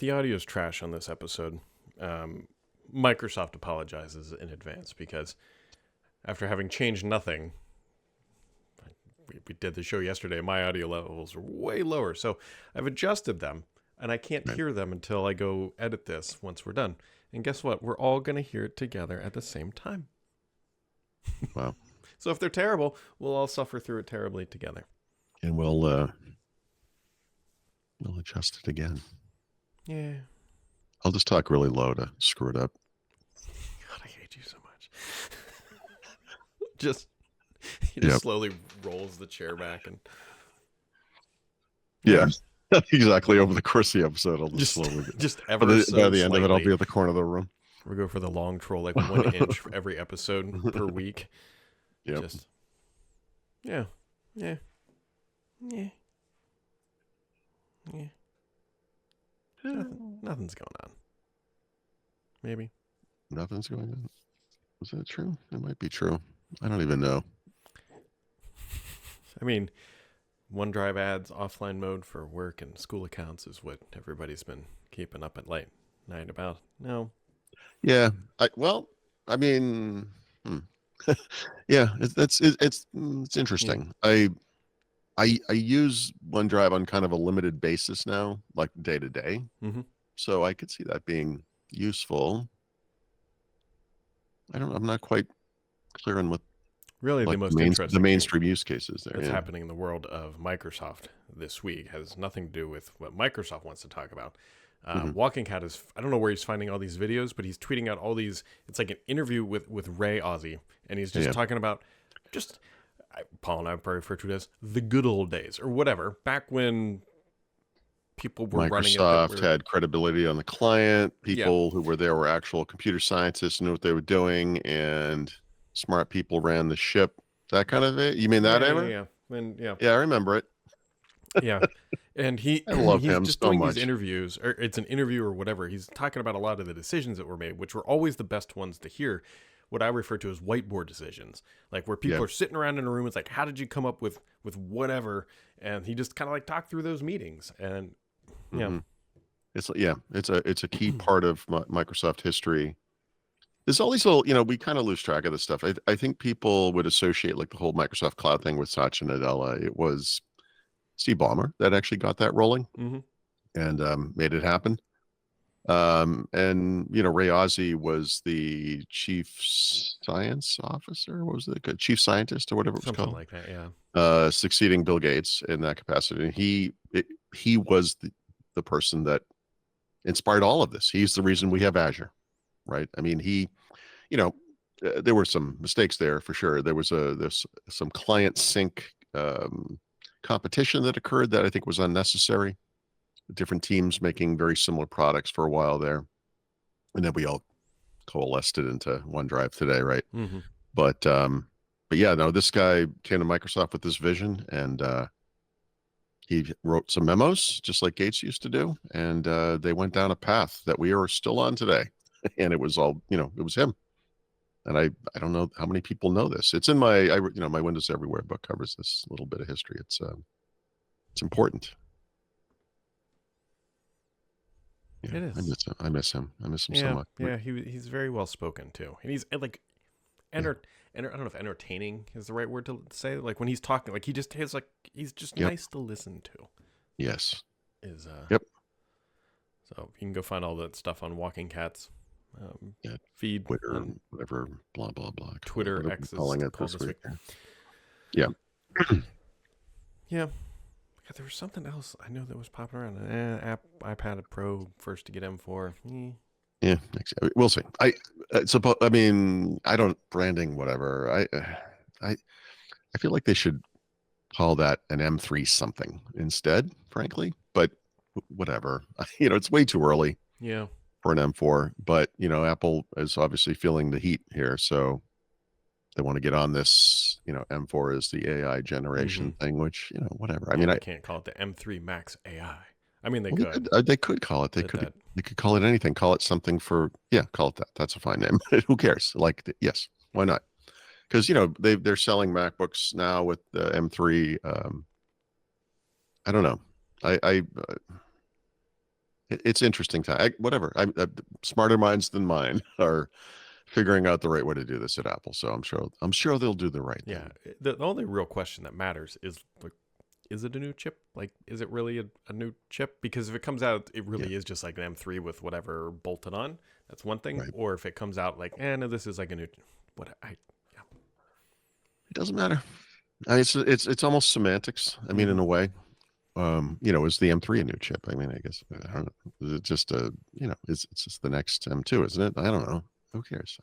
the audio is trash on this episode, Microsoft apologizes in advance because after having changed nothing, we did the show yesterday, my audio levels are way lower. So I've adjusted them, and I can't hear them until I go edit this once we're done. And guess what? We're all going to hear it together at the same time. Wow. So if they're terrible, we'll all suffer through it terribly together. And we'll adjust it again. Yeah. I'll just talk really low to screw it up. God, I hate you so much. He just slowly rolls the chair back and exactly. Over the course of the episode, I'll just slowly ever by so the end slightly. of it, I'll be at the corner of the room. We go for the long troll, like 1 inch for every episode per week. Yep. Yeah. Nothing's going on. Maybe. Nothing's going on. Is that true? It might be true. I don't even know. I mean, OneDrive adds offline mode for work and school accounts is what everybody's been keeping up at night about. No. Yeah. Yeah, it's interesting. Yeah. I use OneDrive on kind of a limited basis now, like day to day. Mm-hmm. So I could see that being useful. I'm not quite clear on what really the most interesting the mainstream use cases there. That's happening in the world of Microsoft this week has nothing to do with what Microsoft wants to talk about. Walking Cat I don't know where he's finding all these videos, but he's tweeting out all these. It's like an interview with Ray Ozzie, and he's just talking about Paul and I probably refer to it as the good old days or whatever, back when people were Microsoft had credibility on the client. People who were there were actual computer scientists, knew what they were doing, and smart people ran the ship. That kind of it. You mean that era? Yeah. Yeah, I remember it. Yeah. And he's just doing these interviews, or it's an interview or whatever. He's talking about a lot of the decisions that were made, which were always the best ones to hear. What I refer to as whiteboard decisions, like where people are sitting around in a room. It's like, how did you come up with whatever? And he just kind of like talked through those meetings. And it's a key part of Microsoft history. There's all these little, we kind of lose track of this stuff. I think people would associate like the whole Microsoft Cloud thing with Satya Nadella. It was Steve Ballmer that actually got that rolling and made it happen. And Ray Ozzie was the chief science officer. What was it? Chief scientist or whatever it was called. Something like that, yeah. Succeeding Bill Gates in that capacity. And he was the person that inspired all of this. He's the reason we have Azure, right? I mean, there were some mistakes there for sure. There's some client sync competition that occurred that I think was unnecessary. Different teams making very similar products for a while there, and then we all coalesced it into OneDrive today, right? Mm-hmm. But yeah, no, this guy came to Microsoft with this vision, and he wrote some memos just like Gates used to do, and they went down a path that we are still on today. And it was all, it was him. And I don't know how many people know this. It's in my my Windows Everywhere book covers this little bit of history. It's important. Yeah, it is. I miss him so much. Yeah, he's very well spoken too, and he's like, I don't know if entertaining is the right word to say. Like when he's talking, like he's just nice to listen to. Yes. So you can go find all that stuff on Walking Cat's feed, Twitter, whatever, blah blah blah. Twitter X is calling it called this week. Yeah. Yeah. God, there was something else I know that was popping around. iPad Pro first to get M4. Yeah, we'll see. I don't branding whatever. I feel like they should call that an M3 something instead, frankly. But whatever. It's way too early. Yeah. For an M4, but Apple is obviously feeling the heat here, so they want to get on this. M4 is the AI generation thing, which whatever. I mean, I can't call it the M3 Max AI. I mean, they could call it. They could call it anything. Call it something for call it that. That's a fine name. Who cares? Like, yes, why not? Because they're selling MacBooks now with the M3. I don't know. it's interesting time. Whatever. Smarter minds than mine are figuring out the right way to do this at Apple. So I'm sure they'll do the right Yeah. thing. The only real question that matters is like, is it a new chip? Like, is it really a new chip? Because if it comes out, it Yeah, really is just like an M3 with whatever bolted on. That's one thing. right. Or if it comes out like, no, this is like a new. What I yeah. It doesn't matter. It's almost semantics. I mean, in a way, is the M3 a new chip? I mean, I guess I don't know. Is it just it's just the next M2, isn't it? I don't know. Who cares?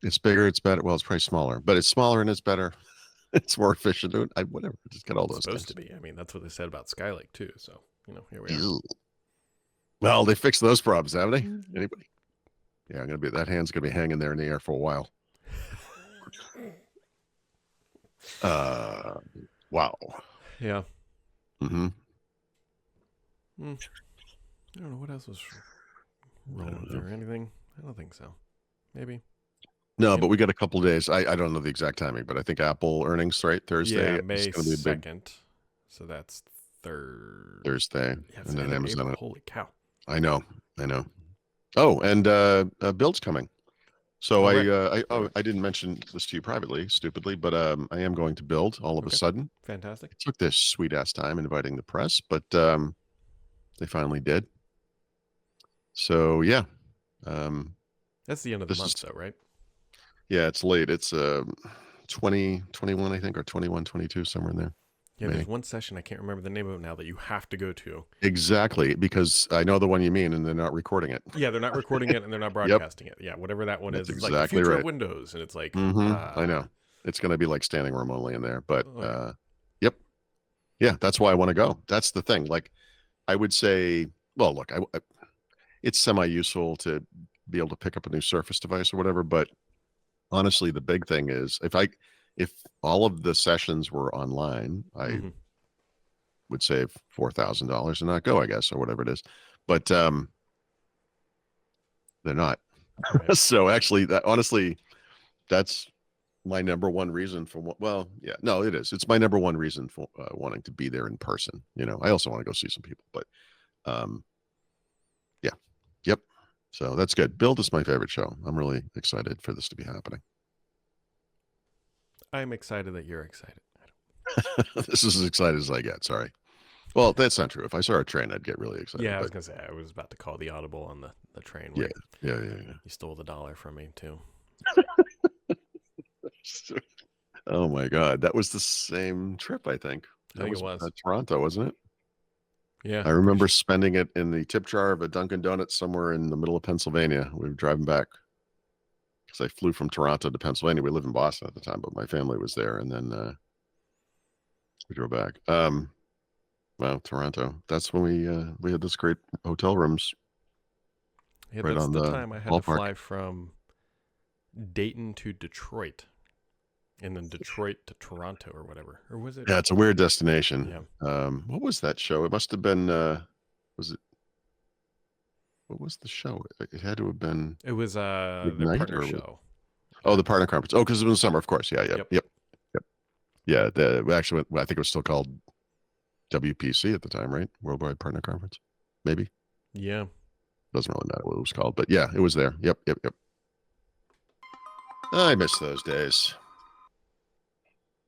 It's bigger. It's better. Well, it's probably smaller, but it's smaller and it's better. It's more efficient. Whatever. Just get all It's those supposed things. to be. I mean, that's what they said about Skylake too. So here we are. Ew. Well, they fixed those problems, haven't they? Mm-hmm. Anybody? Yeah, that hand's gonna be hanging there in the air for a while. Wow. Yeah. Mm-hmm. I don't know what else was rolling through. Anything? I don't think so. Maybe. No, but we got a couple of days. I don't know the exact timing, but I think Apple earnings right Thursday. Yeah, May It's going to be a big 2nd. So that's Thursday, Yeah, and then Amazon. April. Holy cow! I know. Oh, and Build's coming. So right. I didn't mention this to you privately, stupidly, but I am going to Build all of a sudden. Fantastic. It took this sweet ass time inviting the press, but they finally did. So yeah, that's the end of the month, though, right? Yeah, it's late. It's 2021, I think, or 21, 22, somewhere in there. Yeah, there's one session, I can't remember the name of it now, that you have to go to. Exactly, because I know the one you mean, and they're not recording it. Yeah, they're not recording it, and they're not broadcasting it. Yeah, whatever that one That's is. It's exactly like the future right. of Windows, and it's like... I know. It's going to be like standing room only in there, but yep. Yeah, that's why I want to go. That's the thing. Like, I would say, well, look, it's semi-useful to be able to pick up a new Surface device or whatever, but honestly, the big thing is if all of the sessions were online, I would save $4,000 and not go, I guess, or whatever it is. But they're not. Right. So actually, honestly, that's my number one reason for. Well, yeah, no, it is. It's my number one reason for wanting to be there in person. I also want to go see some people, but yeah, yep. So that's good. Build is my favorite show. I'm really excited for this to be happening. I'm excited that you're excited. This is as excited as I get. Sorry. Well, that's not true. If I saw a train, I'd get really excited. Yeah, I was going to say, I was about to call the audible on the train. Yeah. You stole the $1 from me, too. Oh, my God. That was the same trip, I think. I think it was. Toronto, wasn't it? Yeah. I remember spending it in the tip jar of a Dunkin' Donuts somewhere in the middle of Pennsylvania. We were driving back. Because I flew from Toronto to Pennsylvania. We lived in Boston at the time, but my family was there, and then we drove back. Wow, Toronto. That's when we had this great hotel rooms. Yeah, right that's on the time I had to fly from Dayton to Detroit, and then Detroit to Toronto or whatever. Or was it? Yeah, it's a weird destination. Yeah. What was that show? It must have been. Was it? What was the show? It had to have been. It was the partner show. Oh, the partner conference. Oh, because it was in the summer, of course. Yeah. Yep. Yeah. Actually, I think it was still called WPC at the time, right? Worldwide Partner Conference, maybe. Yeah. Doesn't really matter what it was called, but yeah, it was there. Yep. I miss those days.